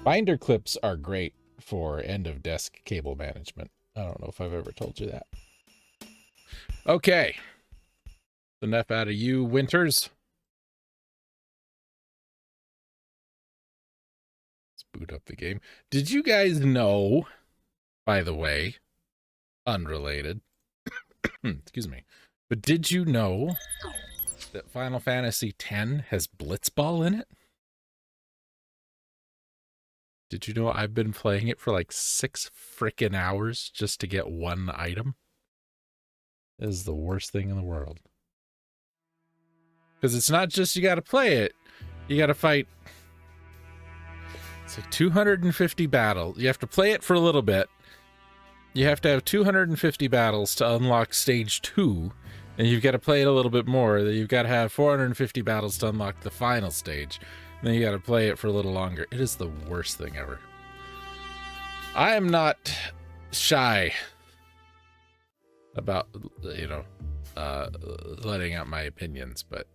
Binder clips are great for end-of-desk cable management. I don't know if I've ever told you that. Okay. Enough out of you, Winters. Let's boot up the game. Did you guys know, by the way, unrelated, excuse me, but did you know that Final Fantasy X has Blitzball in it? Did you know I've been playing it for like 6 frickin' hours just to get one item? It is the worst thing in the world. Because it's not just you gotta play it, you gotta fight. It's like 250 battles. You have to play it for a little bit. You have to have 250 battles to unlock stage 2, and you've got to play it a little bit more. You've got to have 450 battles to unlock the final stage. And then you got to play it for a little longer. It is the worst thing ever. I am not shy about, letting out my opinions, but,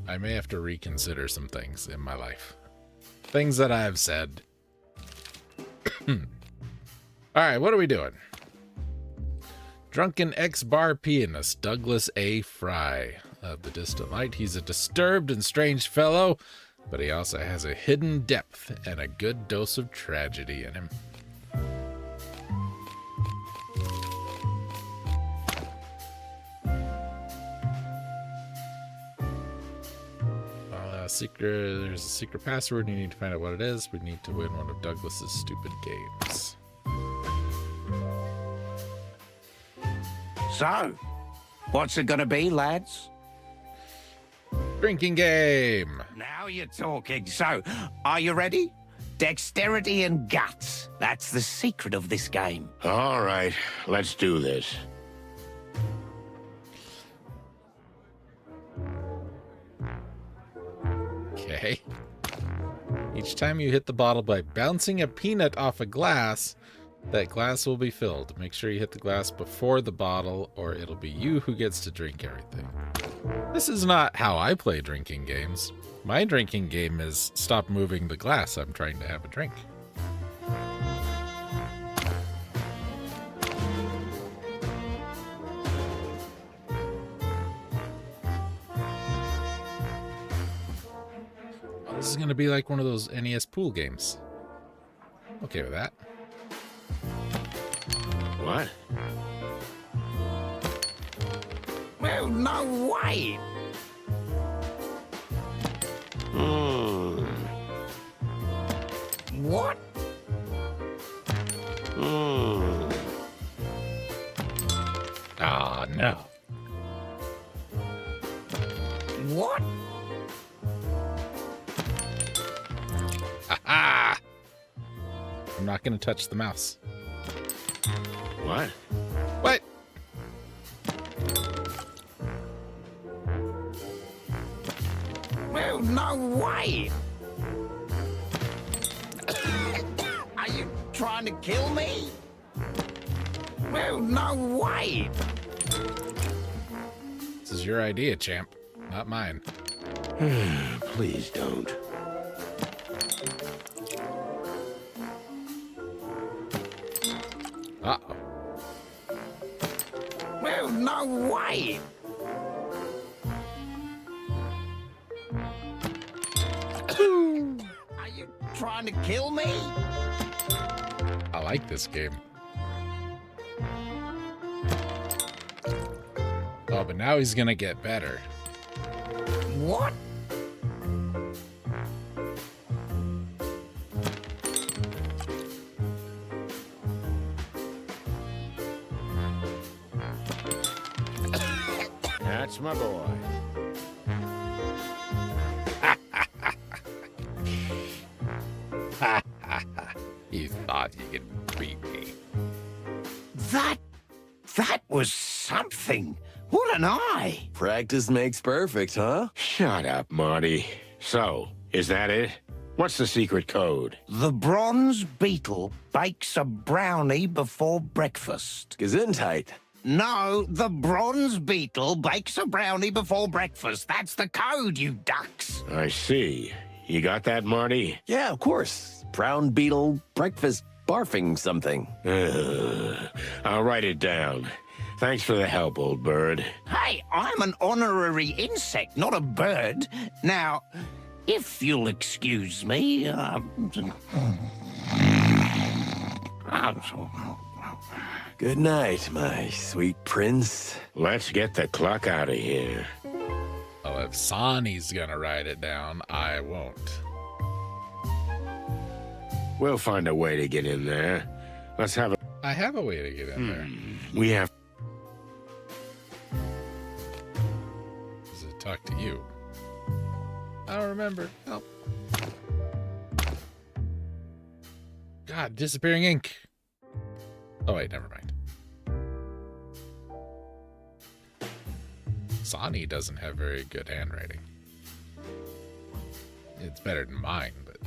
I may have to reconsider some things in my life. Things that I've said. All right, what are we doing? Drunken ex-bar pianist Douglas A. Fry of The Distant Light. He's a disturbed and strange fellow, but he also has a hidden depth and a good dose of tragedy in him. There's a secret password. You need to find out what it is. We need to win one of Douglas's stupid games. So, what's it gonna be, lads? Drinking game. Now you're talking. So, are you ready? Dexterity and guts. That's the secret of this game. All right, let's do this. Okay. Each time you hit the bottle by bouncing a peanut off a glass, that glass will be filled. Make sure you hit the glass before the bottle, or it'll be you who gets to drink everything. This is not how I play drinking games. My drinking game is stop moving the glass. I'm trying to have a drink. Oh, this is going to be like one of those NES pool games. Okay with that. What? Well, no way. What? Ah, no. What? Ha-ha! I'm not going to touch the mouse. What? What? Well, no way. Are you trying to kill me? Well, no way. This is your idea, champ, not mine. Please don't. Uh-oh. Well, no way. Are you trying to kill me? I like this game. Oh, but now he's gonna get better. What? That's my boy. You thought you could beat me. That was something. What an eye. Practice makes perfect, huh? Shut up, Marty. So, is that it? What's the secret code? The bronze beetle bakes a brownie before breakfast. Gesundheit. No, the bronze beetle bakes a brownie before breakfast. That's the code, you ducks. I see. You got that, Marty? Yeah, of course. Brown beetle breakfast barfing something. I'll write it down. Thanks for the help, old bird. Hey, I'm an honorary insect, not a bird. Now, if you'll excuse me, Good night, my sweet prince. Let's get the clock out of here. Oh, if Sonny's gonna write it down, I won't. We'll find a way to get in there. Let's have a... I have a way to get in there. We have... Does it talk to you? I don't remember. Help. God, disappearing ink. Oh, wait, never mind. Sonny doesn't have very good handwriting. It's better than mine, but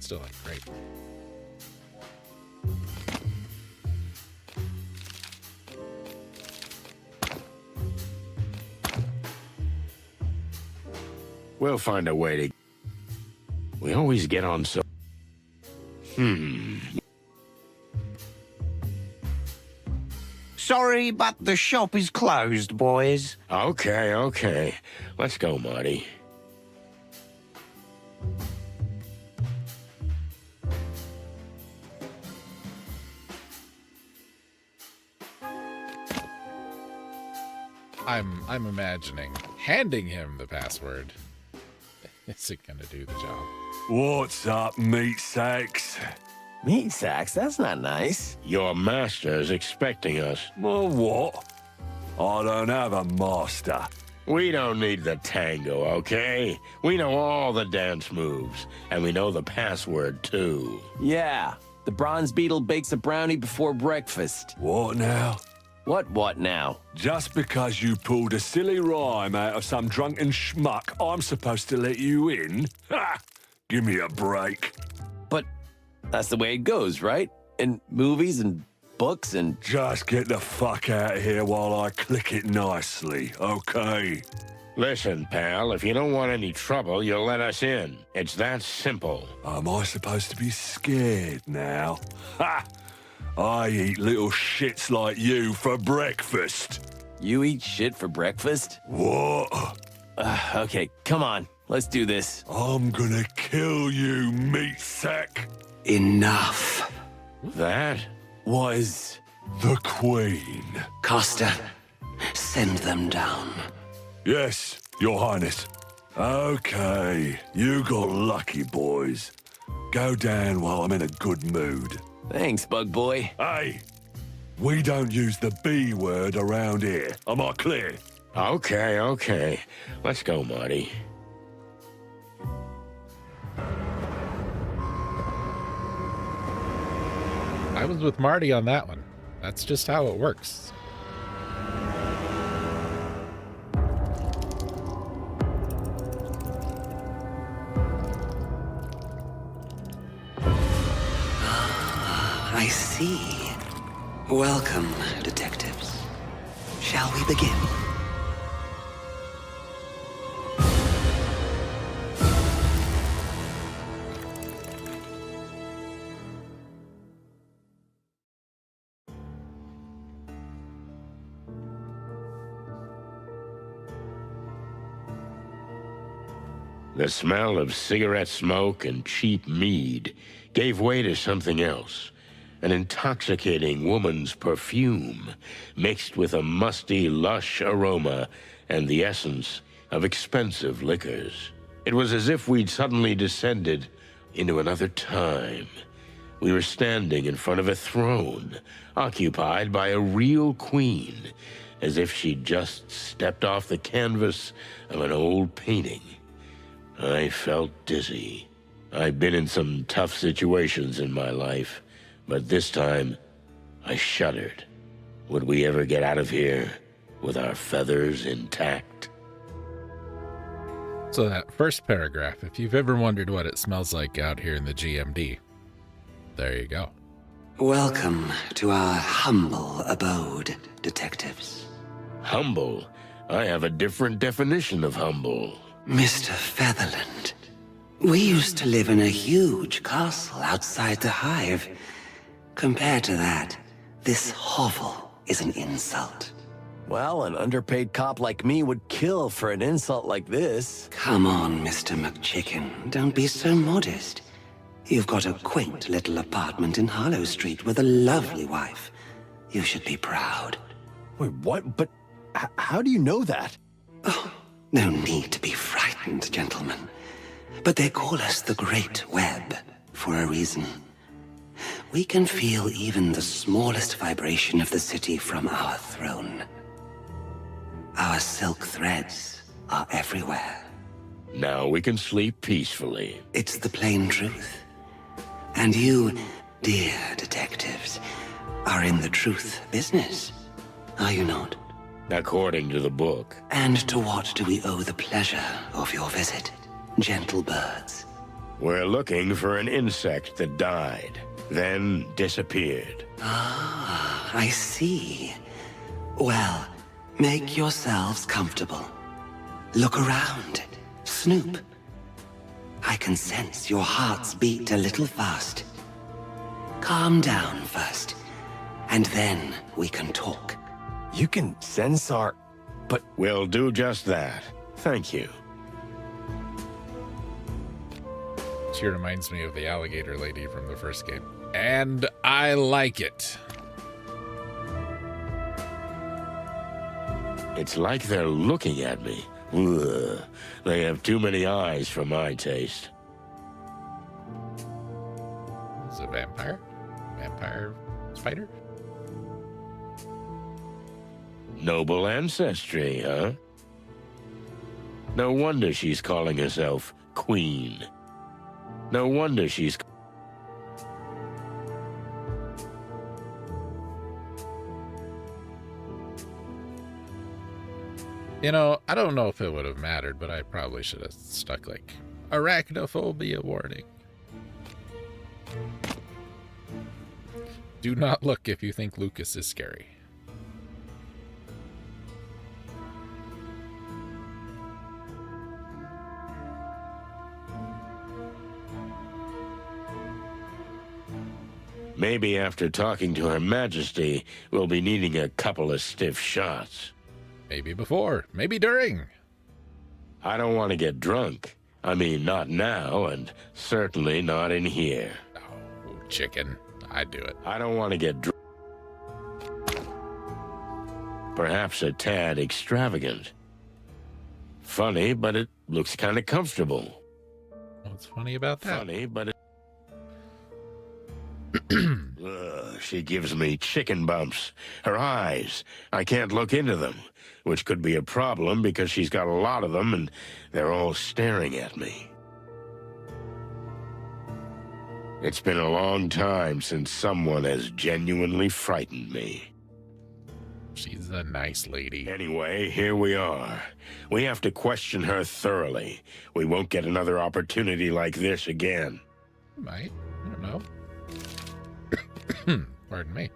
still not great. We'll find a way to... We always get on so... sorry, but the shop is closed, boys. Okay. Let's go, Marty. I'm imagining handing him the password. Is it gonna do the job? What's up, meat sacks? Meat sacks? That's not nice. Your master is expecting us. Well, what? I don't have a master. We don't need the tango, okay? We know all the dance moves, and we know the password, too. Yeah, the bronze beetle bakes a brownie before breakfast. What now? What now? Just because you pulled a silly rhyme out of some drunken schmuck, I'm supposed to let you in? Ha! Give me a break. But that's the way it goes, right? In movies and books and... Just get the fuck out of here while I click it nicely, okay? Listen, pal, if you don't want any trouble, you'll let us in. It's that simple. Am I supposed to be scared now? Ha! I eat little shits like you for breakfast. You eat shit for breakfast? What? Okay, come on. Let's do this. I'm gonna kill you, meat sack. Enough. That? Was... The Queen. Costa, send them down. Yes, Your Highness. Okay, you got lucky, boys. Go down while I'm in a good mood. Thanks, bug boy. Hey, we don't use the B word around here. Am I clear? Okay. Let's go, Marty. I was with Marty on that one. That's just how it works. I see. Welcome, detectives. Shall we begin? The smell of cigarette smoke and cheap mead gave way to something else. An intoxicating woman's perfume mixed with a musty, lush aroma and the essence of expensive liquors. It was as if we'd suddenly descended into another time. We were standing in front of a throne, occupied by a real queen, as if she'd just stepped off the canvas of an old painting. I felt dizzy. I've been in some tough situations in my life, but this time, I shuddered. Would we ever get out of here with our feathers intact? So that first paragraph, if you've ever wondered what it smells like out here in the GMD, there you go. Welcome to our humble abode, detectives. Humble? I have a different definition of humble. Mr. Featherland, We used to live in a huge castle outside the Hive. Compared to that, this hovel is an insult. Well, an underpaid cop like me would kill for an insult like this. Come on, Mr. McChicken. Don't be so modest. You've got a quaint little apartment in Harlow Street with a lovely wife. You should be proud. Wait, what? But how do you know that? Oh, no need to be frightened, gentlemen. But they call us the Great Web for a reason. We can feel even the smallest vibration of the city from our throne. Our silk threads are everywhere. Now we can sleep peacefully. It's the plain truth. And you, dear detectives, are in the truth business, are you not? According to the book. And to what do we owe the pleasure of your visit, gentle birds? We're looking for an insect that died, then disappeared. Ah, I see. Well, make yourselves comfortable. Look around. Snoop. I can sense your hearts beat a little fast. Calm down first, and then we can talk. You can sense our... But We'll do just that. Thank you. She reminds me of the alligator lady from the first game. And I like it. It's like they're looking at me. Ugh. They have too many eyes for my taste. Is it a vampire? Vampire spider? Noble ancestry, huh? No wonder she's calling herself Queen. No wonder she's... You know, I don't know if it would have mattered, but I probably should have stuck like arachnophobia warning. Do not look if you think Lucas is scary. Maybe after talking to Her Majesty, we'll be needing a couple of stiff shots. Maybe before, maybe during. I don't want to get drunk. I mean, not now, and certainly not in here. Oh, chicken. I'd do it. I don't want to get drunk. Perhaps a tad extravagant. Funny, but it looks kind of comfortable. What's funny about that? Funny, but it... Ugh, she gives me chicken bumps. Her eyes, I can't look into them, which could be a problem because she's got a lot of them and they're all staring at me. It's been a long time since someone has genuinely frightened me. She's a nice lady. Anyway, here we are. We have to question her thoroughly. We won't get another opportunity like this again. Might. I don't know. Pardon me.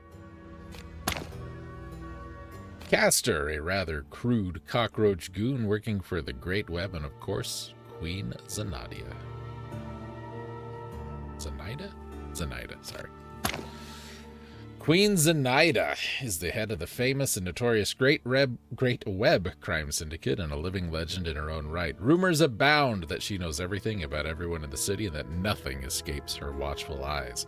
Castor, a rather crude cockroach goon working for the Great Web, and of course, Queen Zenaida. Zenaida, sorry. Queen Zenaida is the head of the famous and notorious Great Web crime syndicate and a living legend in her own right. Rumors abound that she knows everything about everyone in the city and that nothing escapes her watchful eyes.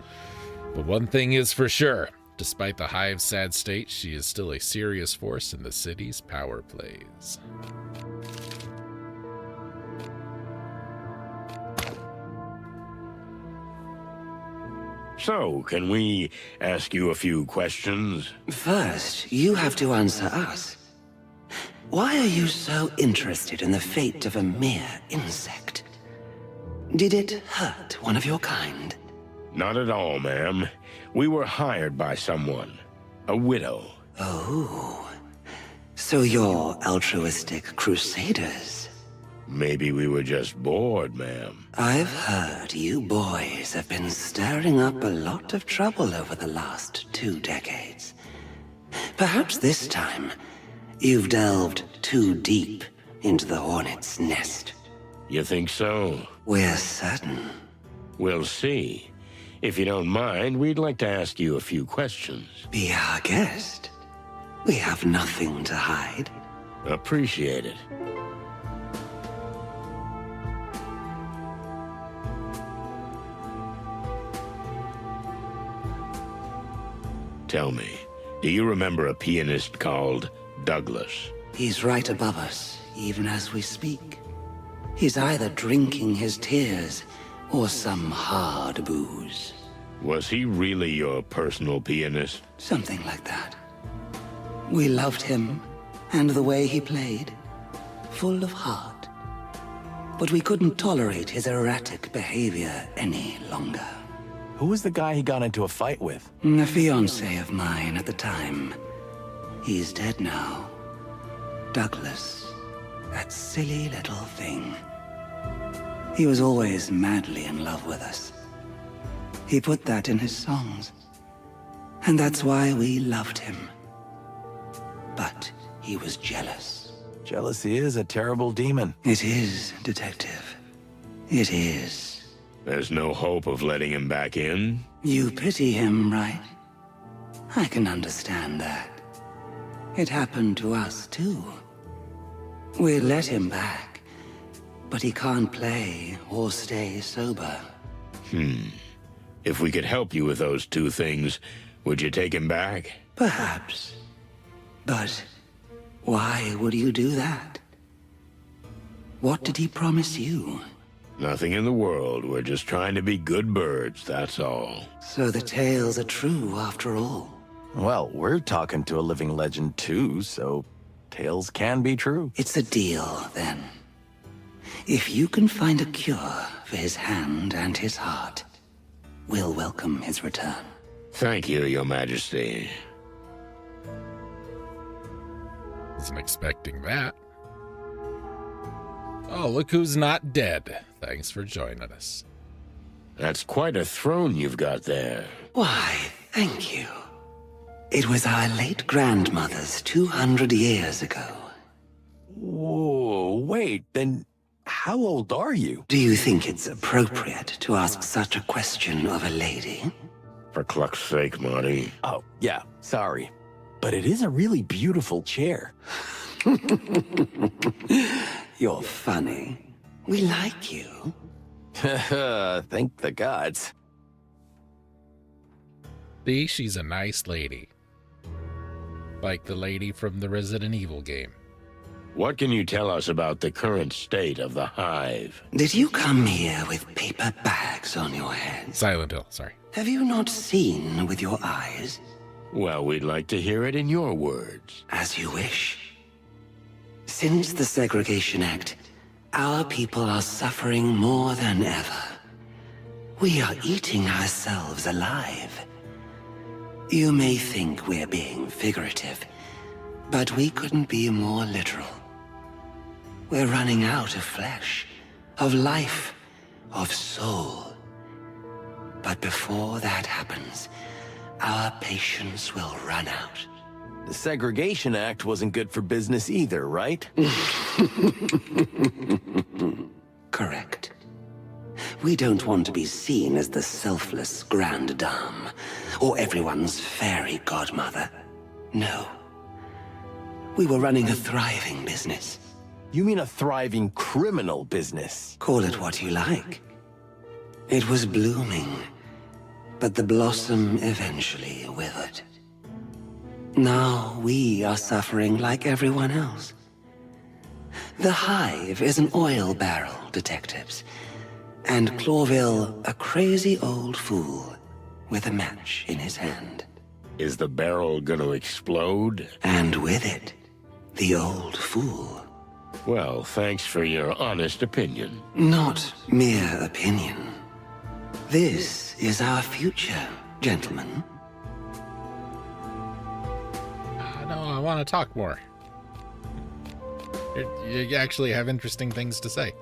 But one thing is for sure, despite the Hive's sad state, she is still a serious force in the city's power plays. So, can we ask you a few questions? First, you have to answer us. Why are you so interested in the fate of a mere insect? Did it hurt one of your kind? Not at all, ma'am. We were hired by someone. A widow. Oh. So you're altruistic crusaders? Maybe we were just bored, ma'am. I've heard you boys have been stirring up a lot of trouble over the last 2 decades. Perhaps this time, you've delved too deep into the hornet's nest. You think so? We're certain. We'll see. If you don't mind, we'd like to ask you a few questions. Be our guest. We have nothing to hide. Appreciate it. Tell me, do you remember a pianist called Douglas? He's right above us, even as we speak. He's either drinking his tears or some hard booze. Was he really your personal pianist? Something like that. We loved him and the way he played, full of heart. But we couldn't tolerate his erratic behavior any longer. Who was the guy he got into a fight with? A fiancé of mine at the time. He's dead now. Douglas. That silly little thing. He was always madly in love with us. He put that in his songs. And that's why we loved him. But he was jealous. Jealousy is a terrible demon. It is, Detective. It is. There's no hope of letting him back in? You pity him, right? I can understand that. It happened to us, too. We let him back, but he can't play or stay sober. If we could help you with those two things, would you take him back? Perhaps. But why would you do that? What did he promise you? Nothing in the world. We're just trying to be good birds, that's all. So the tales are true after all. Well, we're talking to a living legend too, so tales can be true. It's a deal, then. If you can find a cure for his hand and his heart, we'll welcome his return. Thank you, Your Majesty. Wasn't expecting that. Oh, look who's not dead. Thanks for joining us. That's quite a throne you've got there. Why, thank you. It was our late grandmother's 200 years ago. Whoa, wait, then how old are you? Do you think it's appropriate to ask such a question of a lady? For cluck's sake, Marty. Oh, yeah, sorry. But it is a really beautiful chair. You're funny. We like you. Thank the gods. See, she's a nice lady. Like the lady from the Resident Evil game. What can you tell us about the current state of the Hive? Did you come here with paper bags on your heads? Silent Hill, sorry. Have you not seen with your eyes? Well, we'd like to hear it in your words. As you wish. Since the Segregation Act, our people are suffering more than ever. We are eating ourselves alive. You may think we're being figurative, but we couldn't be more literal. We're running out of flesh, of life, of soul. But before that happens, our patience will run out. The Segregation Act wasn't good for business either, right? Correct. We don't want to be seen as the selfless grande dame, or everyone's fairy godmother. No. We were running a thriving business. You mean a thriving criminal business? Call it what you like. It was blooming, but the blossom eventually withered. Now we are suffering like everyone else. The Hive is an oil barrel, detectives, and Clawville a crazy old fool with a match in his hand. Is the barrel gonna explode? And with it, the old fool. Well, thanks for your honest opinion. Not mere opinion. This is our future, gentlemen. No, I want to talk more. You actually have interesting things to say.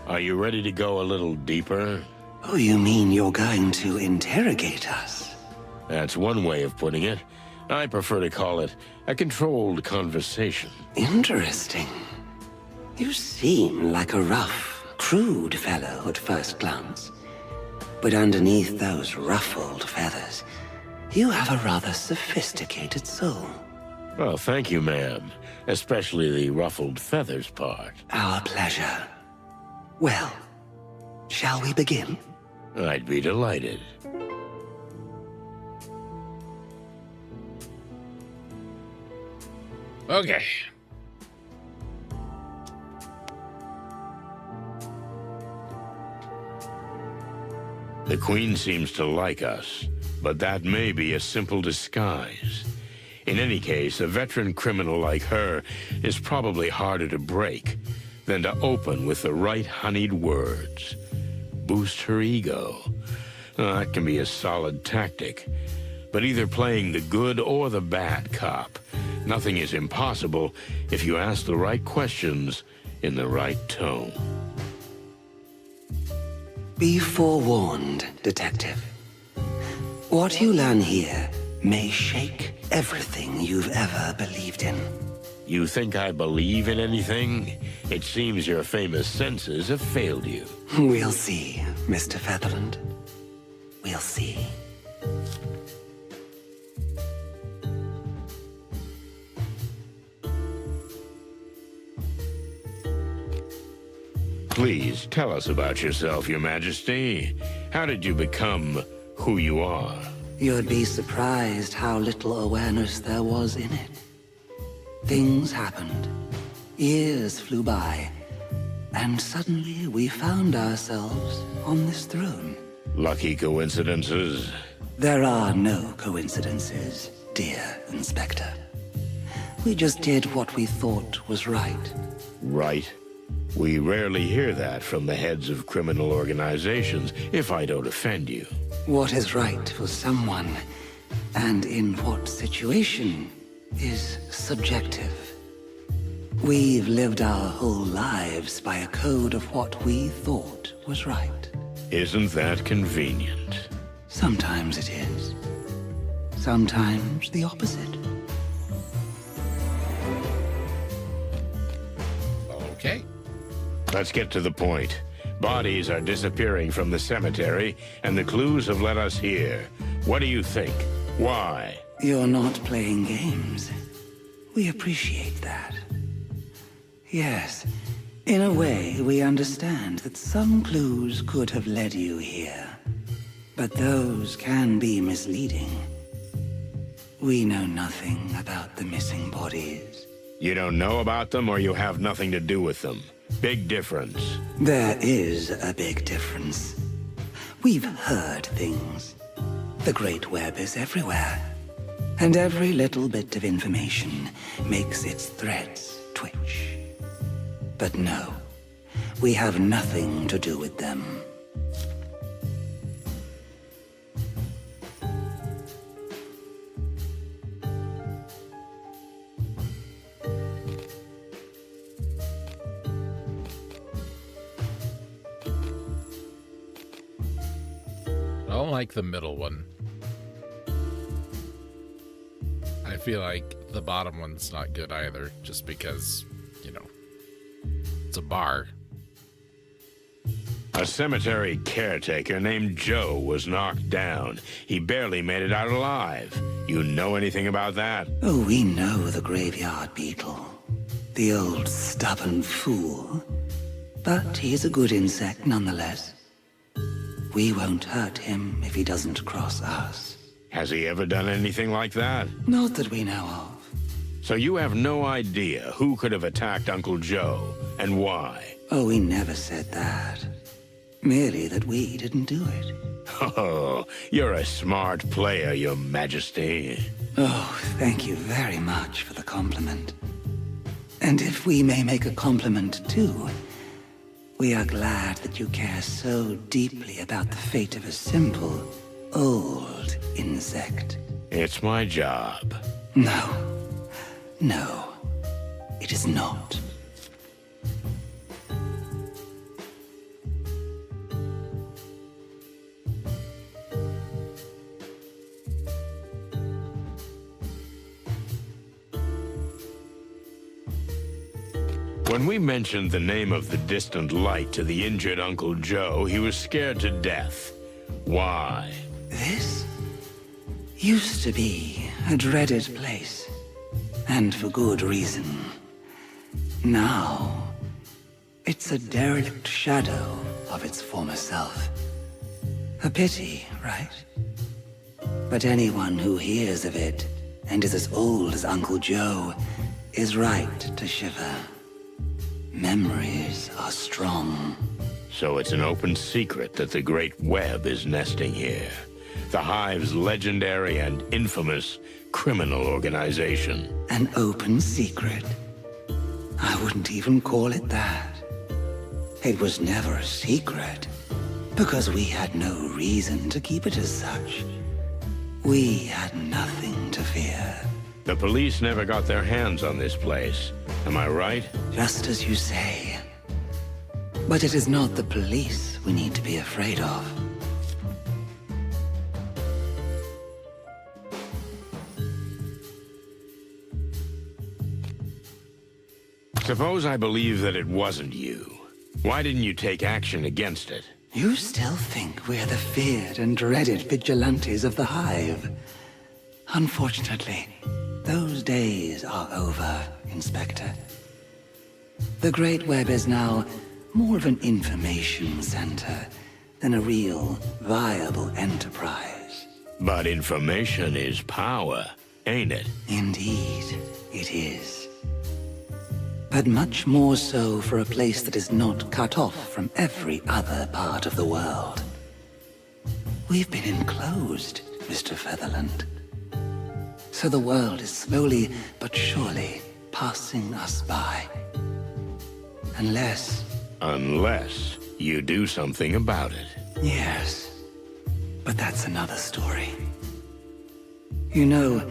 Are you ready to go a little deeper? Oh, you mean you're going to interrogate us? That's one way of putting it. I prefer to call it a controlled conversation. Interesting. You seem like a rough, crude fellow at first glance. But underneath those ruffled feathers, you have a rather sophisticated soul. Well, thank you, ma'am. Especially the ruffled feathers part. Our pleasure. Well, shall we begin? I'd be delighted. Okay. The Queen seems to like us, but that may be a simple disguise. In any case, a veteran criminal like her is probably harder to break than to open with the right honeyed words. Boost her ego. That can be a solid tactic. But either playing the good or the bad cop, nothing is impossible if you ask the right questions in the right tone. Be forewarned, Detective. What you learn here may shake everything you've ever believed in. You think I believe in anything? It seems your famous senses have failed you. We'll see, Mr. Featherland. We'll see. Please tell us about yourself, Your Majesty. How did you become who you are? You'd be surprised how little awareness there was in it. Things happened. Years flew by. And suddenly we found ourselves on this throne. Lucky coincidences? There are no coincidences, dear Inspector. We just did what we thought was right. Right. We rarely hear that from the heads of criminal organizations, if I don't offend you. What is right for someone, and in what situation, is subjective. We've lived our whole lives by a code of what we thought was right. Isn't that convenient? Sometimes it is. Sometimes the opposite. Okay. Let's get to the point. Bodies are disappearing from the cemetery, and the clues have led us here. What do you think? Why? You're not playing games. We appreciate that. Yes, in a way, we understand that some clues could have led you here. But those can be misleading. We know nothing about the missing bodies. You don't know about them, or you have nothing to do with them. Big difference. There is a big difference. We've heard things. The Great Web is everywhere. And every little bit of information makes its threads twitch. But no, we have nothing to do with them. I don't like the middle one. I feel like the bottom one's not good either, just because, you know, it's a bar. A cemetery caretaker named Joe was knocked down. He barely made it out alive. You know anything about that? Oh, we know the graveyard beetle. The old stubborn fool. But he's a good insect nonetheless. We won't hurt him if he doesn't cross us. Has he ever done anything like that? Not that we know of. So you have no idea who could have attacked Uncle Joe, and why? Oh, we never said that. Merely that we didn't do it. Oh, you're a smart player, Your Majesty. Oh, thank you very much for the compliment. And if we may make a compliment too, we are glad that you care so deeply about the fate of a simple, old insect. It's my job. No. No. It is not. When we mentioned the name of the distant light to the injured Uncle Joe, he was scared to death. Why? This used to be a dreaded place, and for good reason. Now, it's a derelict shadow of its former self. A pity, right? But anyone who hears of it and is as old as Uncle Joe is right to shiver. Memories are strong. So it's an open secret that the Great Web is nesting here. The Hive's legendary and infamous criminal organization. An open secret? I wouldn't even call it that. It was never a secret, because we had no reason to keep it as such. We had nothing to fear. The police never got their hands on this place. Am I right? Just as you say. But it is not the police we need to be afraid of. Suppose I believe that it wasn't you. Why didn't you take action against it? You still think we're the feared and dreaded vigilantes of the Hive. Unfortunately, those days are over, Inspector. The Great Web is now more of an information center than a real, viable enterprise. But information is power, ain't it? Indeed, it is. But much more so for a place that is not cut off from every other part of the world. We've been enclosed, Mr. Featherland. So the world is slowly but surely passing us by. Unless you do something about it. Yes, but that's another story. You know,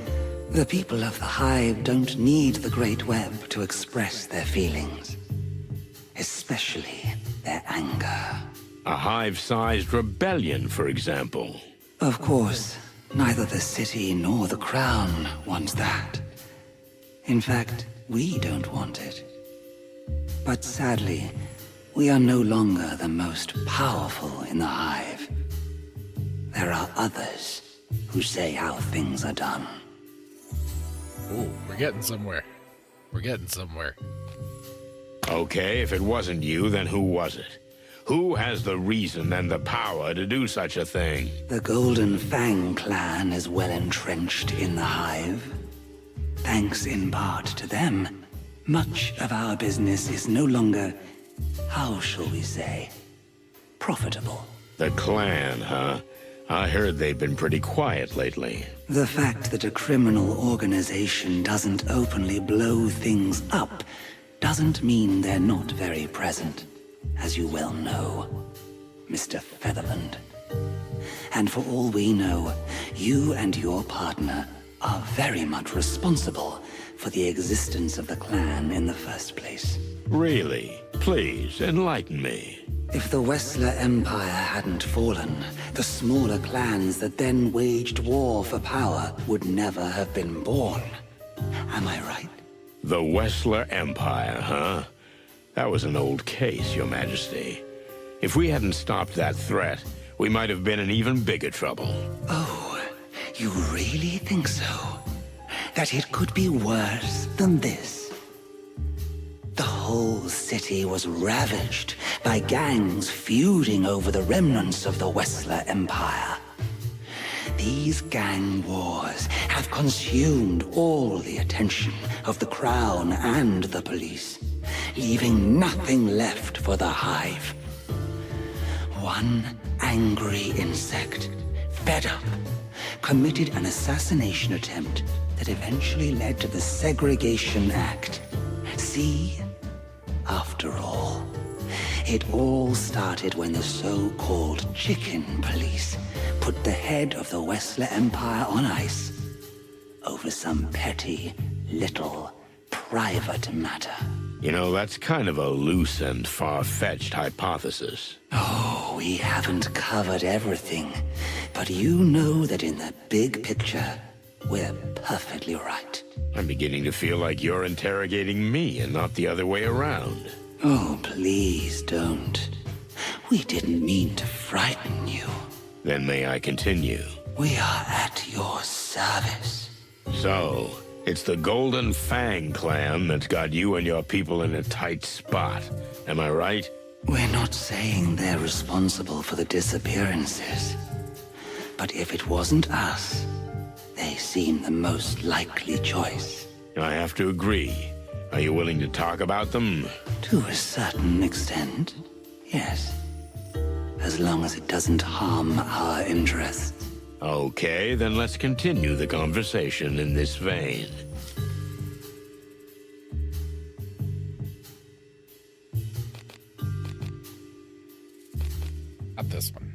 the people of the Hive don't need the Great Web to express their feelings. Especially their anger. A Hive-sized rebellion, for example. Of course, neither the city nor the Crown wants that. In fact, we don't want it. But sadly, we are no longer the most powerful in the Hive. There are others who say how things are done. Oh, we're getting somewhere. We're getting somewhere. Okay, if it wasn't you, then who was it? Who has the reason and the power to do such a thing? The Golden Fang clan is well entrenched in the Hive. Thanks in part to them, much of our business is no longer, how shall we say, profitable. The clan, huh? I heard they've been pretty quiet lately. The fact that a criminal organization doesn't openly blow things up doesn't mean they're not very present, as you well know, Mr. Featherland. And for all we know, you and your partner are very much responsible for the existence of the clan in the first place. Really? Please, enlighten me. If the Wessler Empire hadn't fallen, the smaller clans that then waged war for power would never have been born. Am I right? The Wessler Empire, huh? That was an old case, Your Majesty. If we hadn't stopped that threat, we might have been in even bigger trouble. Oh, you really think so? That it could be worse than this? The whole city was ravaged by gangs feuding over the remnants of the Wessler Empire. These gang wars have consumed all the attention of the Crown and the police, leaving nothing left for the Hive. One angry insect, fed up, committed an assassination attempt that eventually led to the Segregation Act. See? After all, it all started when the so-called Chicken Police put the head of the Wessler Empire on ice over some petty, little, private matter. You know, that's kind of a loose and far-fetched hypothesis. Oh, we haven't covered everything, but you know that in the big picture, we're perfectly right. I'm beginning to feel like you're interrogating me and not the other way around. Oh, please don't. We didn't mean to frighten you. Then may I continue? We are at your service. So, it's the Golden Fang clan that's got you and your people in a tight spot. Am I right? We're not saying they're responsible for the disappearances. But if it wasn't us, they seem the most likely choice. I have to agree. Are you willing to talk about them? To a certain extent, yes. As long as it doesn't harm our interests. Okay, then let's continue the conversation in this vein. Not this one.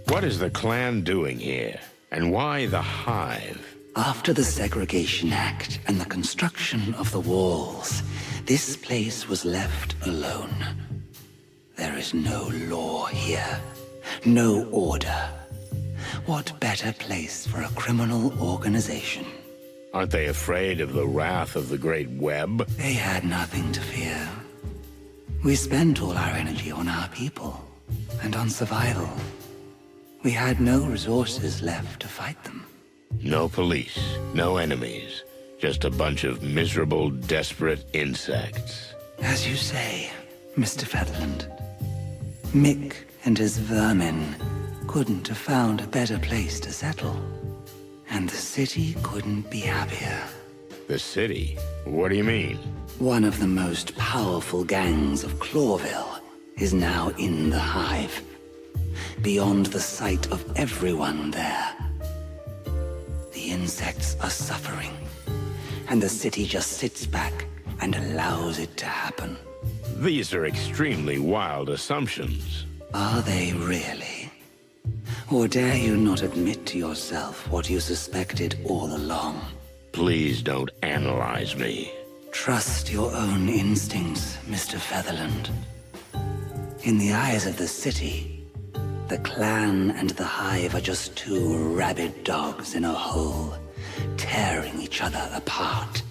What is the clan doing here? And why the Hive? After the Segregation Act and the construction of the walls, this place was left alone. There is no law here, no order. What better place for a criminal organization? Aren't they afraid of the wrath of the Great Web? They had nothing to fear. We spent all our energy on our people and on survival. We had no resources left to fight them. No police, no enemies, just a bunch of miserable, desperate insects. As you say, Mr. Featherland, Mick and his vermin couldn't have found a better place to settle. And the city couldn't be happier. The city? What do you mean? One of the most powerful gangs of Clawville is now in the Hive, beyond the sight of everyone there. The insects are suffering, and the city just sits back and allows it to happen. These are extremely wild assumptions. Are they really? Or dare you not admit to yourself what you suspected all along? Please don't analyze me. Trust your own instincts, Mr. Featherland. In the eyes of the city, the clan and the Hive are just two rabid dogs in a hole, tearing each other apart.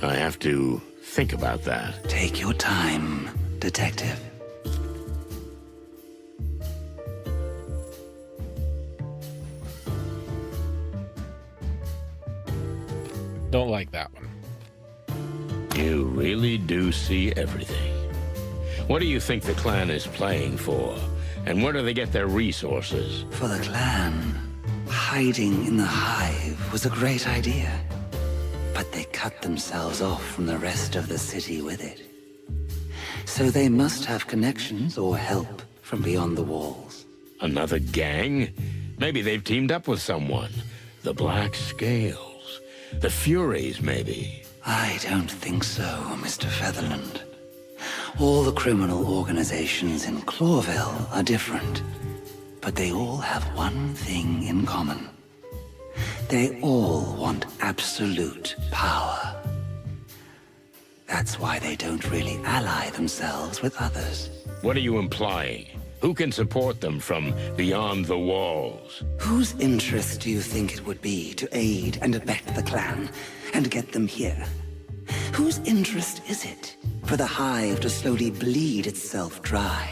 I have to think about that. Take your time, Detective. Don't like that one. You really do see everything. What do you think the clan is playing for? And where do they get their resources? For the clan, hiding in the Hive was a great idea. But they cut themselves off from the rest of the city with it. So they must have connections or help from beyond the walls. Another gang? Maybe they've teamed up with someone. The Black Scales. The Furies, maybe. I don't think so, Mr. Featherland. All the criminal organizations in Clawville are different, but they all have one thing in common. They all want absolute power. That's why they don't really ally themselves with others. What are you implying? Who can support them from beyond the walls? Whose interest do you think it would be to aid and abet the clan and get them here? Whose interest is it for the Hive to slowly bleed itself dry?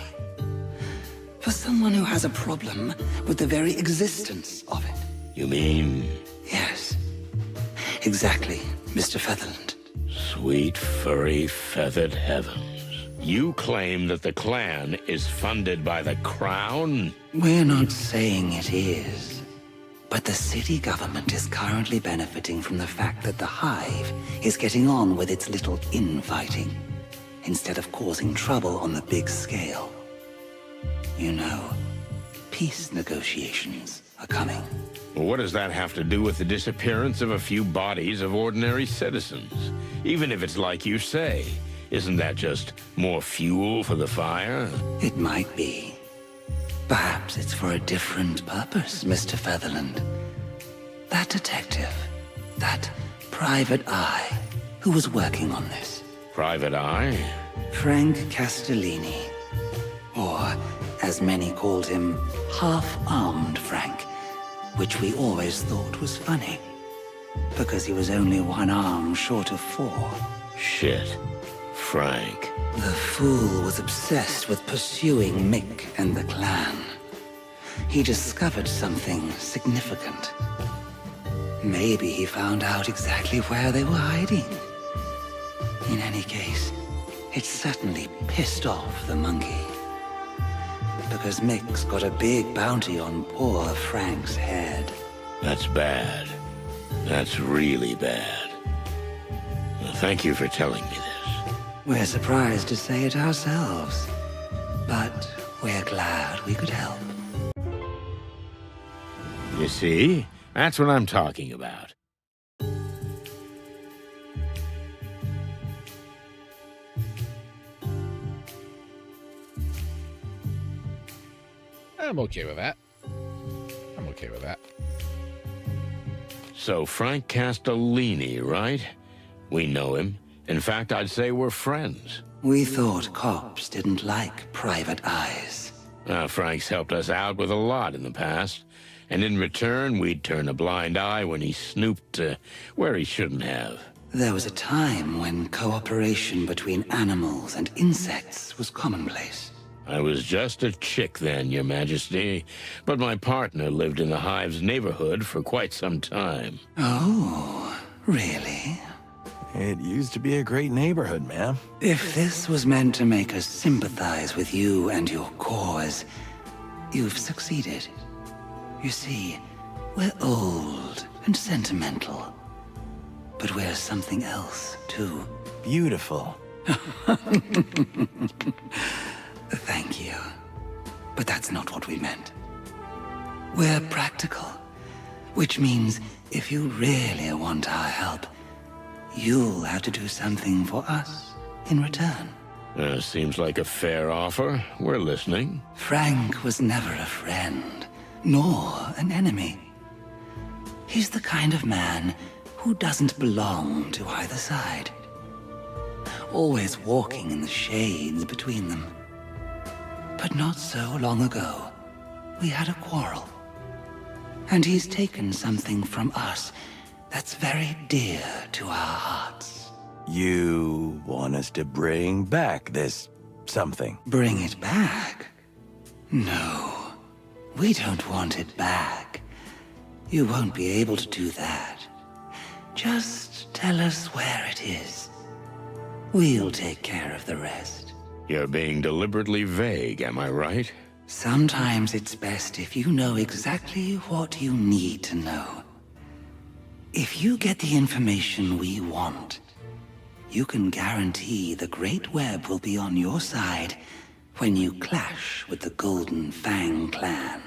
For someone who has a problem with the very existence of it. You mean... Yes. Exactly, Mr. Featherland. Sweet, furry, feathered heavens. You claim that the clan is funded by the crown? We're not saying it is. But the city government is currently benefiting from the fact that the Hive is getting on with its little infighting, instead of causing trouble on the big scale. You know, peace negotiations are coming. What does that have to do with the disappearance of a few bodies of ordinary citizens? Even if it's like you say, isn't that just more fuel for the fire? It might be. Perhaps it's for a different purpose, Mr. Featherland. That detective, that private eye, who was working on this. Private Eye? Frank Castellini. as many called him half-armed Frank, which we always thought was funny, because he was only one arm short of 4. Shit. Frank. The fool was obsessed with pursuing Mick and the clan. He discovered something significant. Maybe he found out exactly where they were hiding. In any case, it certainly pissed off the monkey. Because Mick's got a big bounty on poor Frank's head. That's bad. That's really bad. Well, thank you for telling me this. We're surprised to say it ourselves, but we're glad we could help. You see? That's what I'm talking about. I'm okay with that. I'm okay with that. So Frank Castellini, right? We know him. In fact, I'd say we're friends. We thought cops didn't like private eyes. Frank's helped us out with a lot in the past. And in return, we'd turn a blind eye when he snooped where he shouldn't have. There was a time when cooperation between animals and insects was commonplace. I was just a chick then, Your Majesty. But my partner lived in the Hive's neighborhood for quite some time. Oh, really? It used to be a great neighborhood, ma'am. If this was meant to make us sympathize with you and your cause, you've succeeded. You see, we're old and sentimental. But we're something else, too. Beautiful. Thank you. But that's not what we meant. We're practical, which means if you really want our help, you'll have to do something for us in return. Seems like a fair offer. We're listening. Frank was never a friend, nor an enemy. He's the kind of man who doesn't belong to either side. Always walking in the shades between them. But not so long ago, we had a quarrel. And he's taken something from us that's very dear to our hearts. You want us to bring back this something? Bring it back? No, we don't want it back. You won't be able to do that. Just tell us where it is. We'll take care of the rest. You're being deliberately vague, am I right? Sometimes it's best if you know exactly what you need to know. If you get the information we want, you can guarantee the Great Web will be on your side when you clash with the Golden Fang clan.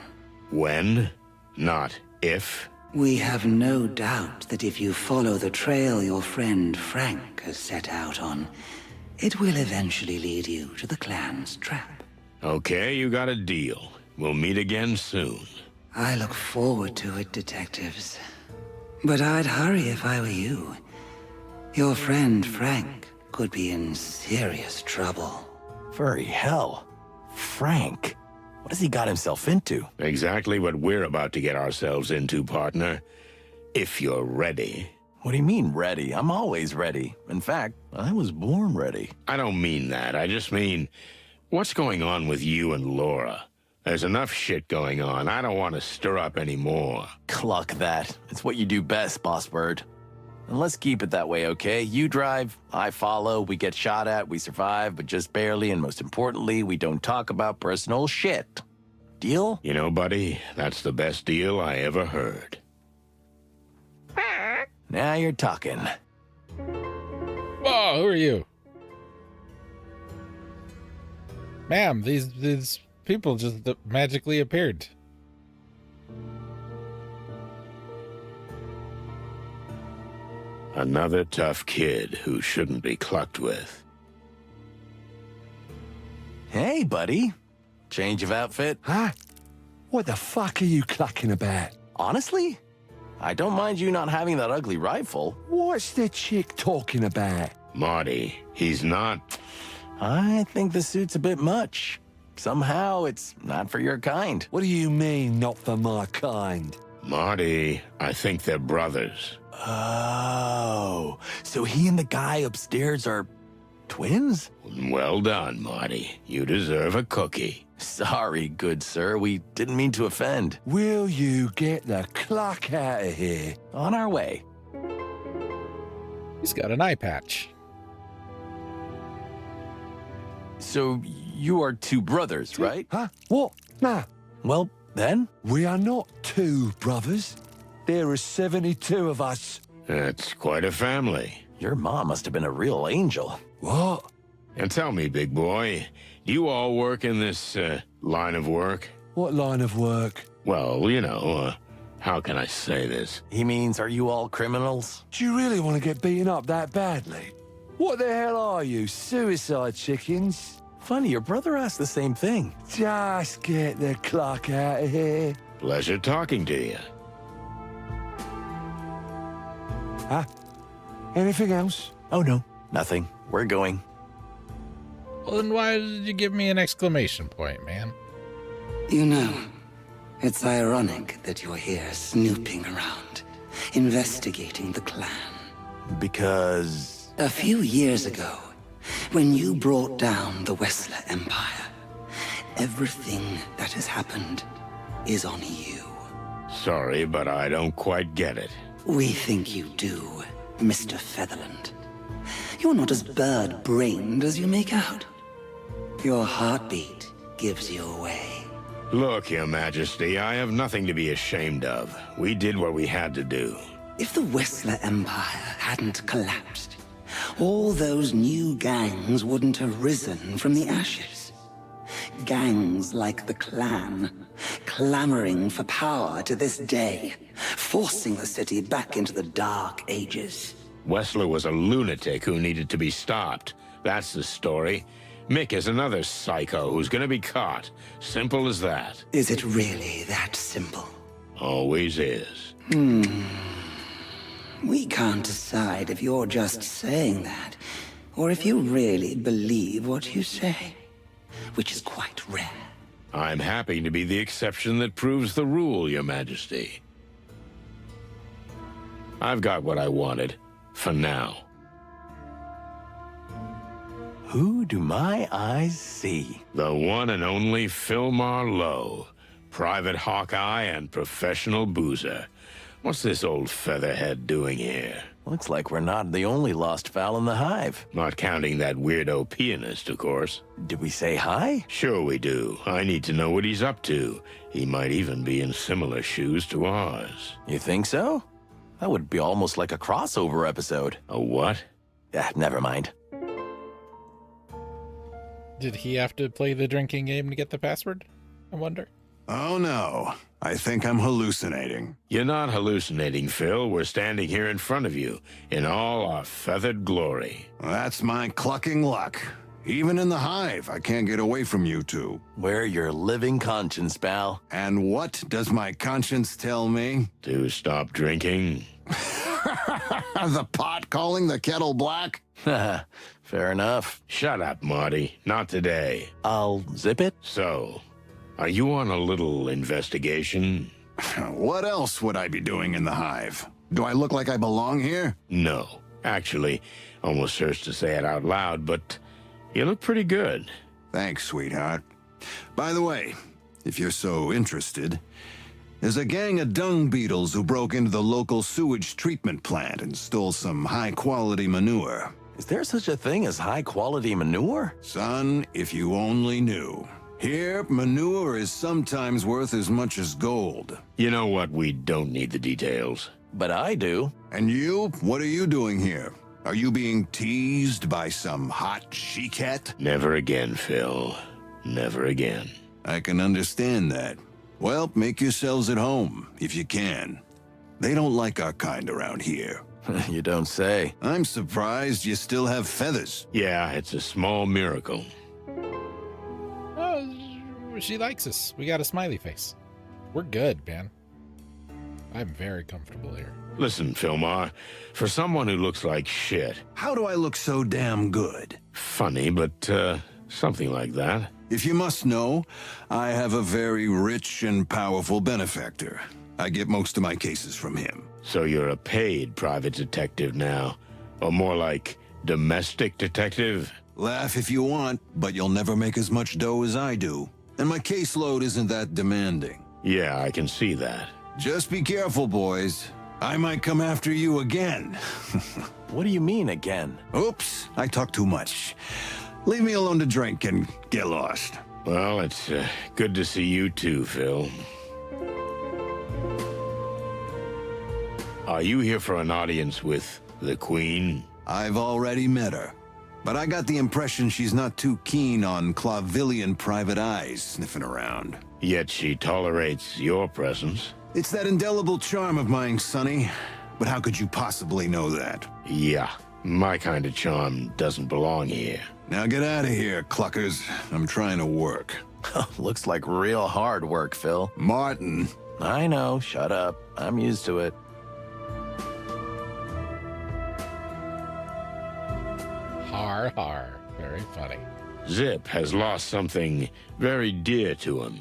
When? Not if? We have no doubt that if you follow the trail your friend Frank has set out on, it will eventually lead you to the clan's trap. Okay, you got a deal. We'll meet again soon. I look forward to it, detectives. But I'd hurry if I were you. Your friend Frank could be in serious trouble. Furry hell. Frank. What has he got himself into? Exactly what we're about to get ourselves into, partner. If you're ready. What do you mean, ready? I'm always ready. In fact, I was born ready. I don't mean that. I just mean, what's going on with you and Laura? There's enough shit going on. I don't want to stir up any more. Cluck that. It's what you do best, Boss Bird. And let's keep it that way, okay? You drive, I follow, we get shot at, we survive, but just barely, and most importantly, we don't talk about personal shit. Deal? You know, buddy, that's the best deal I ever heard. Now you're talking. Whoa, who are you? Ma'am, these people just magically appeared. Another tough kid who shouldn't be clucked with. Hey, buddy. Change of outfit? Huh? What the fuck are you clucking about? Honestly, I don't mind you not having that ugly rifle. What's the chick talking about? Marty, he's not... I think the suit's a bit much. somehow it's not for your kind. What do you mean, not for my kind? Marty, I think they're brothers. Oh, so he and the guy upstairs are twins? Well done, Marty. You deserve a cookie. Sorry, good sir. We didn't mean to offend. Will you get the clock out of here? On our way. He's got an eye patch. So you are two brothers, right? Huh? What? Nah. Well, then, We are not two brothers. There are 72 of us. That's quite a family. your mom must have been a real angel. What? And tell me, big boy, do you all work in this line of work? What line of work? Well, you know, how can I say this? He means, are you all criminals? Do you really want to get beaten up that badly? What the hell are you, suicide chickens? Funny, your brother asked the same thing. Just get the clock out of here. Pleasure talking to you. Huh? Anything else? Oh, no, nothing. We're going. Well, then why did you give me an exclamation point, man? You know, it's ironic that you're here snooping around, investigating the clan. Because... A few years ago, when you brought down the Wessler Empire, everything that has happened is on you. Sorry, but I don't quite get it. We think you do, Mr. Featherland. You're not as bird-brained as you make out. Your heartbeat gives you away. Look, Your Majesty, I have nothing to be ashamed of. We did what we had to do. If the Wessler Empire hadn't collapsed, all those new gangs wouldn't have risen from the ashes. Gangs like the Clan, clamoring for power to this day, forcing the city back into the Dark Ages. Wessler was a lunatic who needed to be stopped. That's the story. Mick is another psycho who's gonna be caught. Simple as that. Is it really that simple? Always is. We can't decide if you're just saying that, or if you really believe what you say, which is quite rare. I'm happy to be the exception that proves the rule, Your Majesty. I've got what I wanted, for now. Who do my eyes see? The one and only Phil Marlowe, private Hawkeye and professional boozer. What's this old featherhead doing here? Looks like we're not the only lost fowl in the hive. Not counting that weirdo pianist, of course. Did we say hi? Sure we do. I need to know what he's up to. He might even be in similar shoes to ours. You think so? That would be almost like a crossover episode. A what? Never mind. Did he have to play the drinking game to get the password? I wonder. Oh no, I think I'm hallucinating. You're not hallucinating, Phil. We're standing here in front of you, in all our feathered glory. That's my clucking luck. Even in the hive, I can't get away from you two. We're your living conscience, pal. And what does my conscience tell me? To stop drinking? The pot calling the kettle black? Fair enough. Shut up, Marty. Not today. I'll zip it. So, are you on a little investigation? What else would I be doing in the hive? Do I look like I belong here? No. Actually, almost hurts to say it out loud, but you look pretty good. Thanks, sweetheart. By the way, if you're so interested, there's a gang of dung beetles who broke into the local sewage treatment plant and stole some high-quality manure. Is there such a thing as high-quality manure? Son, if you only knew. Here, manure is sometimes worth as much as gold. You know what? We don't need the details. But I do. And you? What are you doing here? Are you being teased by some hot she-cat? Never again, Phil. Never again. I can understand that. Well, make yourselves at home, if you can. They don't like our kind around here. You don't say. I'm surprised you still have feathers. Yeah, it's a small miracle. Oh, she likes us. We got a smiley face. We're good, man. I'm very comfortable here. Listen, Philmar, for someone who looks like shit, How do I look so damn good? funny, but Something like that. If you must know, I have a very rich and powerful benefactor. I get most of my cases from him. So you're a paid private detective now. Or more like domestic detective? Laugh if you want, but you'll never make as much dough as I do. And my caseload isn't that demanding. Yeah, I can see that. Just be careful, boys. I might come after you again. What do you mean again? Oops, I talk too much. Leave me alone to drink and get lost. Well, it's good to see you too, Phil. Are you here for an audience with the Queen? I've already met her, but I got the impression she's not too keen on Clavillian private eyes sniffing around. Yet she tolerates your presence. It's that indelible charm of mine, Sonny. But how could you possibly know that? Yeah, my kind of charm doesn't belong here. Now get out of here, cluckers. I'm trying to work. Looks like real hard work, Phil. Martin. I know, shut up. I'm used to it. Har har. Very funny. Zip has lost something very dear to him.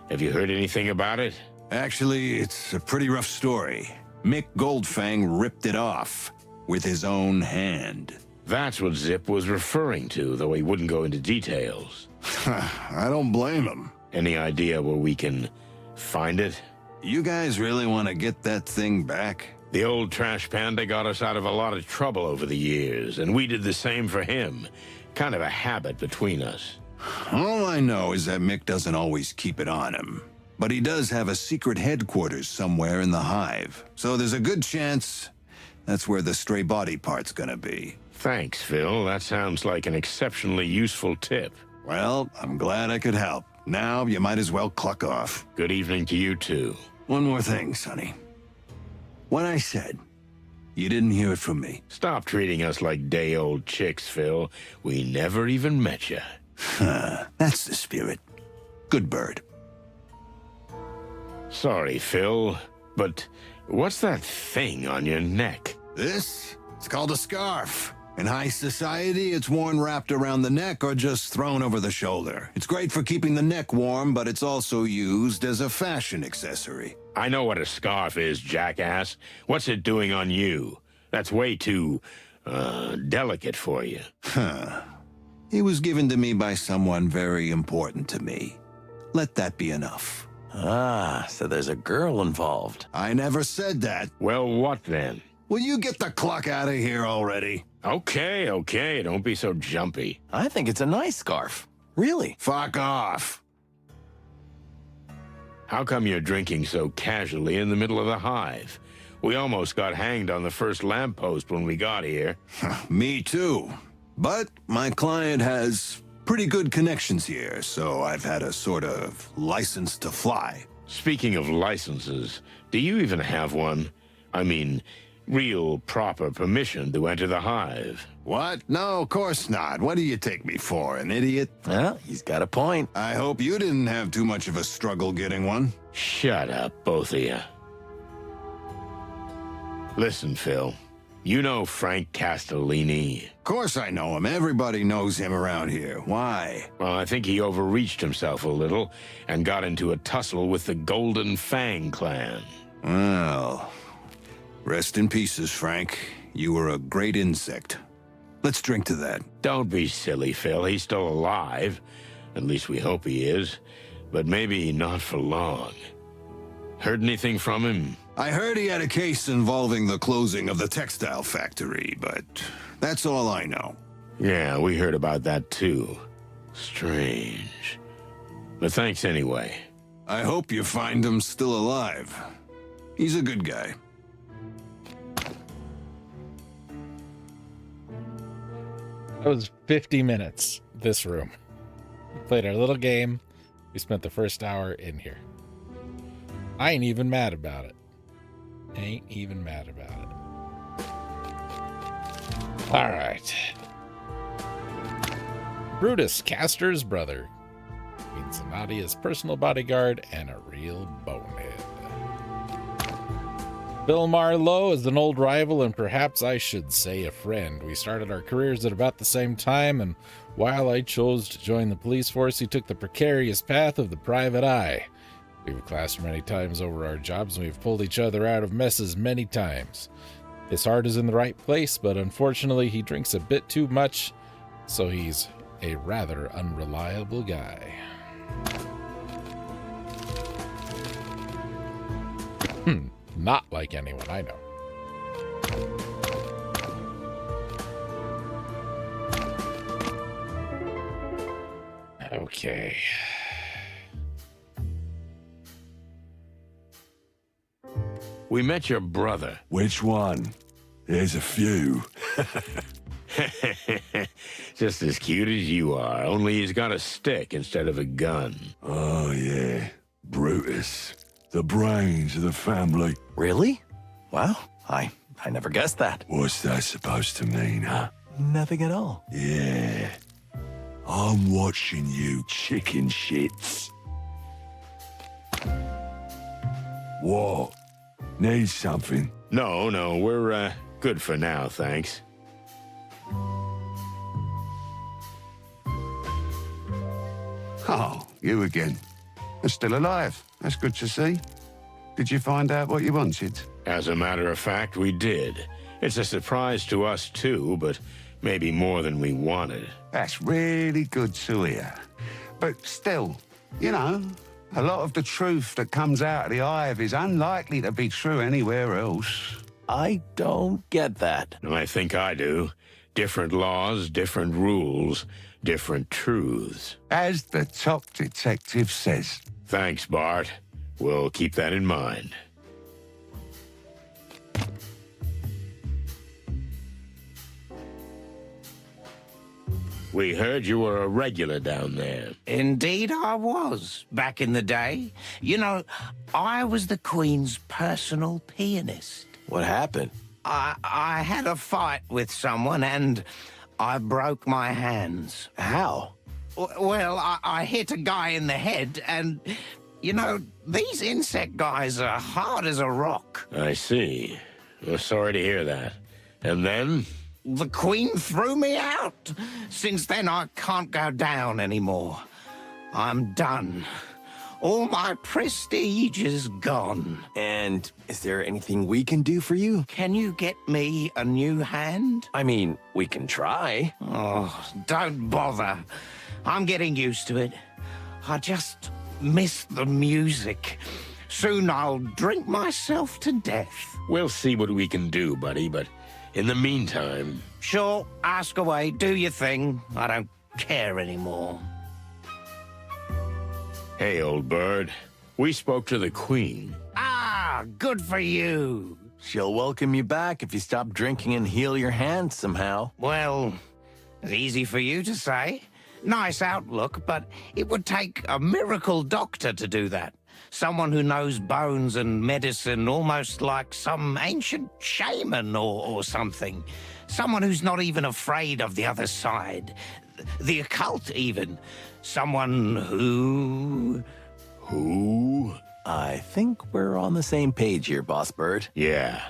Have you heard anything about it? Actually, it's a pretty rough story. Mick Goldfang ripped it off with his own hand. That's what Zip was referring to, though he wouldn't go into details. I don't blame him. Any idea where we can find it? You guys really want to get that thing back? The old trash panda got us out of a lot of trouble over the years, and we did the same for him. Kind of a habit between us. All I know is that Mick doesn't always keep it on him. But he does have a secret headquarters somewhere in the Hive. So there's a good chance that's where the stray body part's gonna be. Thanks, Phil. That sounds like an exceptionally useful tip. Well, I'm glad I could help. Now you might as well cluck off. Good evening to you, too. One more thing, Sonny. What I said, you didn't hear it from me. Stop treating us like day-old chicks, Phil. We never even met you. That's the spirit. Good bird. Sorry, Phil, but what's that thing on your neck? This? It's called a scarf. In high society, it's worn wrapped around the neck or just thrown over the shoulder. It's great for keeping the neck warm, but it's also used as a fashion accessory. I know what a scarf is, jackass. What's it doing on you? That's way too, delicate for you. It was given to me by someone very important to me. Let that be enough. Ah, so there's a girl involved. I never said that. Well, what then? Will you get the clock out of here already? Okay, don't be so jumpy. I think it's a nice scarf. Really? Fuck off. How come you're drinking so casually in the middle of the Hive? We almost got hanged on the first lamppost when we got here. Me too. But my client has pretty good connections here, so I've had a sort of license to fly. Speaking of licenses, do you even have one? I mean, real proper permission to enter the Hive. What? No, of course not. What do you take me for, an idiot? Well, he's got a point. I hope you didn't have too much of a struggle getting one. Shut up, both of you. Listen, Phil. You know Frank Castellini? Of course I know him. Everybody knows him around here. Why? Well, I think he overreached himself a little and got into a tussle with the Golden Fang clan. Well, rest in pieces, Frank. You were a great insect. Let's drink to that. Don't be silly, Phil. He's still alive. At least we hope he is. But maybe not for long. Heard anything from him? I heard he had a case involving the closing of the textile factory, but that's all I know. Yeah, we heard about that too. Strange. But thanks anyway. I hope you find him still alive. He's a good guy. That was 50 minutes, this room. We played our little game. We spent the first hour in here. I ain't even mad about it. Ain't even mad about it. All right. Brutus, Castor's brother. Queen Sonatia's personal bodyguard and a real bonehead. Bill Marlowe is an old rival and perhaps I should say a friend. We started our careers at about the same time, and while I chose to join the police force, he took the precarious path of the private eye. We've clashed many times over our jobs, and we've pulled each other out of messes many times. His heart is in the right place, but unfortunately he drinks a bit too much, so he's a rather unreliable guy. Not like anyone I know. Okay. We met your brother. Which one? There's a few. Just as cute as you are, only he's got a stick instead of a gun. Oh, yeah. Brutus. The brains of the family. Really? Wow, I never guessed that. What's that supposed to mean, huh? Nothing at all. Yeah. I'm watching you, chicken shits. What? Need something? No, we're good for now, thanks. Oh, you again. You're still alive. That's good to see. Did you find out what you wanted? As a matter of fact, we did. It's a surprise to us too, but maybe more than we wanted. That's really good to hear. But still, you know, a lot of the truth that comes out of the Hive is unlikely to be true anywhere else. I don't get that. I think I do. Different laws, different rules, different truths. As the top detective says. Thanks, Bart. We'll keep that in mind. We heard you were a regular down there. Indeed I was, back in the day. You know, I was the Queen's personal pianist. What happened? I had a fight with someone and I broke my hands. How? Well, I hit a guy in the head and, you know, these insect guys are hard as a rock. I see. Well, sorry to hear that. And then? The Queen threw me out. Since then, I can't go down anymore. I'm done. All my prestige is gone. And is there anything we can do for you? Can you get me a new hand? I mean, we can try. Oh, don't bother. I'm getting used to it. I just miss the music. Soon I'll drink myself to death. We'll see what we can do, buddy, but in the meantime... Sure, ask away, do your thing. I don't care anymore. Hey, old bird. We spoke to the Queen. Ah, good for you. She'll welcome you back if you stop drinking and heal your hands somehow. Well, it's easy for you to say. Nice outlook, but it would take a miracle doctor to do that. Someone who knows bones and medicine almost like some ancient shaman or something. Someone who's not even afraid of the other side. The occult, even. Someone who... Who? I think we're on the same page here, Boss Bird. Yeah.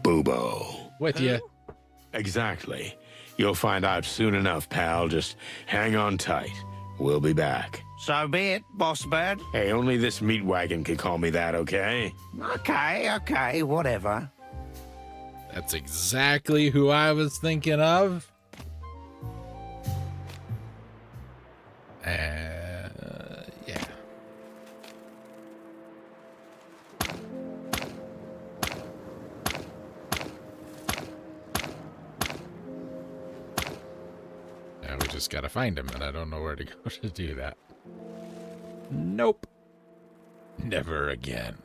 Boobo. With you. Exactly. You'll find out soon enough, pal. Just hang on tight. We'll be back. So be it, Boss Bird. Hey, only this meat wagon can call me that, okay? Okay, whatever. That's exactly who I was thinking of. Yeah. Now we just gotta find him, and I don't know where to go to do that. Nope. Never again.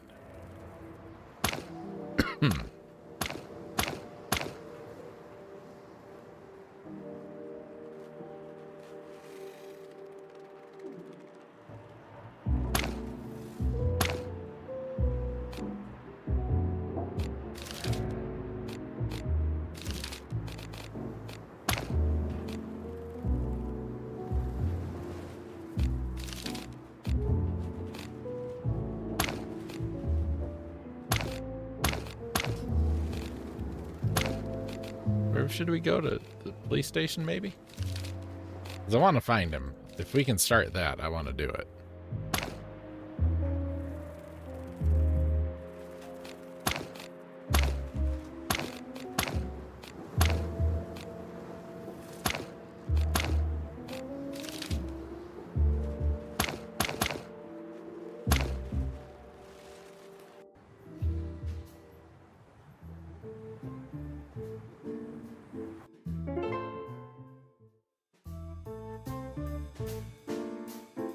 should we go to the police station, maybe? Because I want to find him. If we can start that, I want to do it.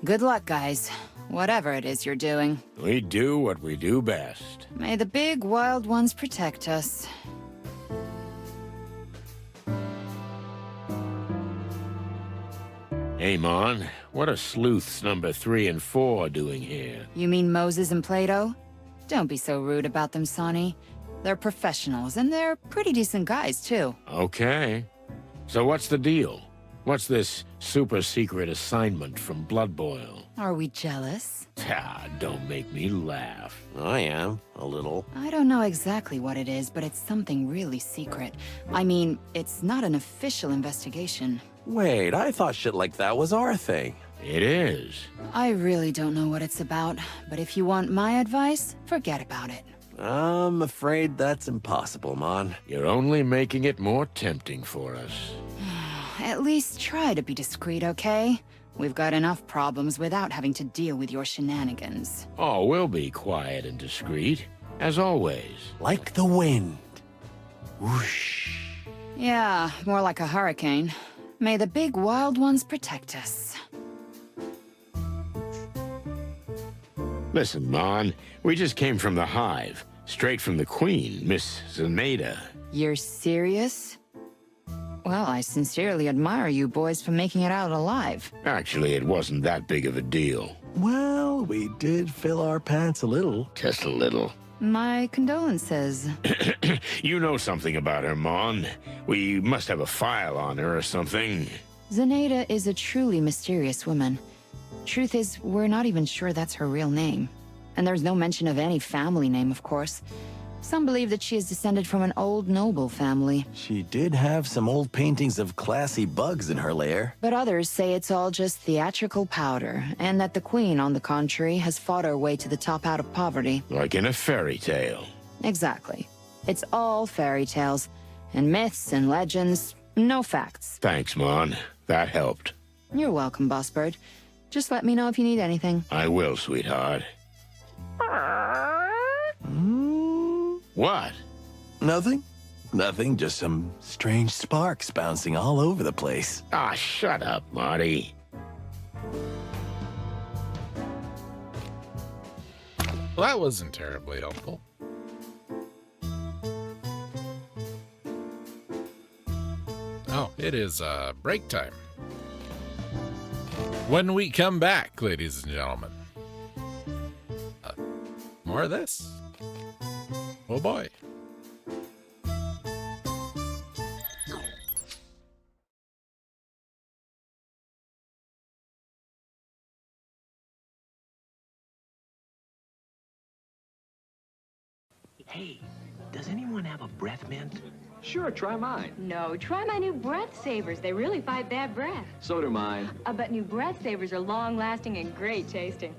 Good luck, guys. Whatever it is you're doing. We do what we do best. May the big wild ones protect us. Hey, Mon, what are sleuths number 3 and 4 doing here? You mean Moses and Plato? Don't be so rude about them, Sonny. They're professionals, and they're pretty decent guys, too. Okay. So what's the deal? What's this super secret assignment from Blood Boil? Are we jealous? Ah, don't make me laugh. I am, a little. I don't know exactly what it is, but it's something really secret. I mean, it's not an official investigation. Wait, I thought shit like that was our thing. It is. I really don't know what it's about, but if you want my advice, forget about it. I'm afraid that's impossible, Mon. You're only making it more tempting for us. At least try to be discreet, okay? We've got enough problems without having to deal with your shenanigans. Oh, we'll be quiet and discreet, as always. Like the wind. Whoosh. Yeah, more like a hurricane. May the big wild ones protect us. Listen, Mon, we just came from the Hive, straight from the Queen, Miss Zenaida. You're serious? Well, I sincerely admire you boys for making it out alive. Actually, it wasn't that big of a deal. Well, we did fill our pants a little. Just a little. My condolences. You know something about her, Mon. We must have a file on her or something. Zenaida is a truly mysterious woman. Truth is, we're not even sure that's her real name. And there's no mention of any family name, of course. Some believe that she is descended from an old noble family. She did have some old paintings of classy bugs in her lair. But others say it's all just theatrical powder, and that the queen, on the contrary, has fought her way to the top out of poverty. Like in a fairy tale. Exactly. It's all fairy tales, and myths and legends, no facts. Thanks, Mon. That helped. You're welcome, Boss Bird. Just let me know if you need anything. I will, sweetheart. What? Nothing. Nothing, just some strange sparks bouncing all over the place. Ah, shut up, Marty. Well, that wasn't terribly helpful. Oh, it is break time. When we come back, ladies and gentlemen, more of this. Oh boy. Hey, does anyone have a breath mint? Sure, try mine. No, try my new Breath Savers. They really fight bad breath. So do mine. But new Breath Savers are long-lasting and great tasting.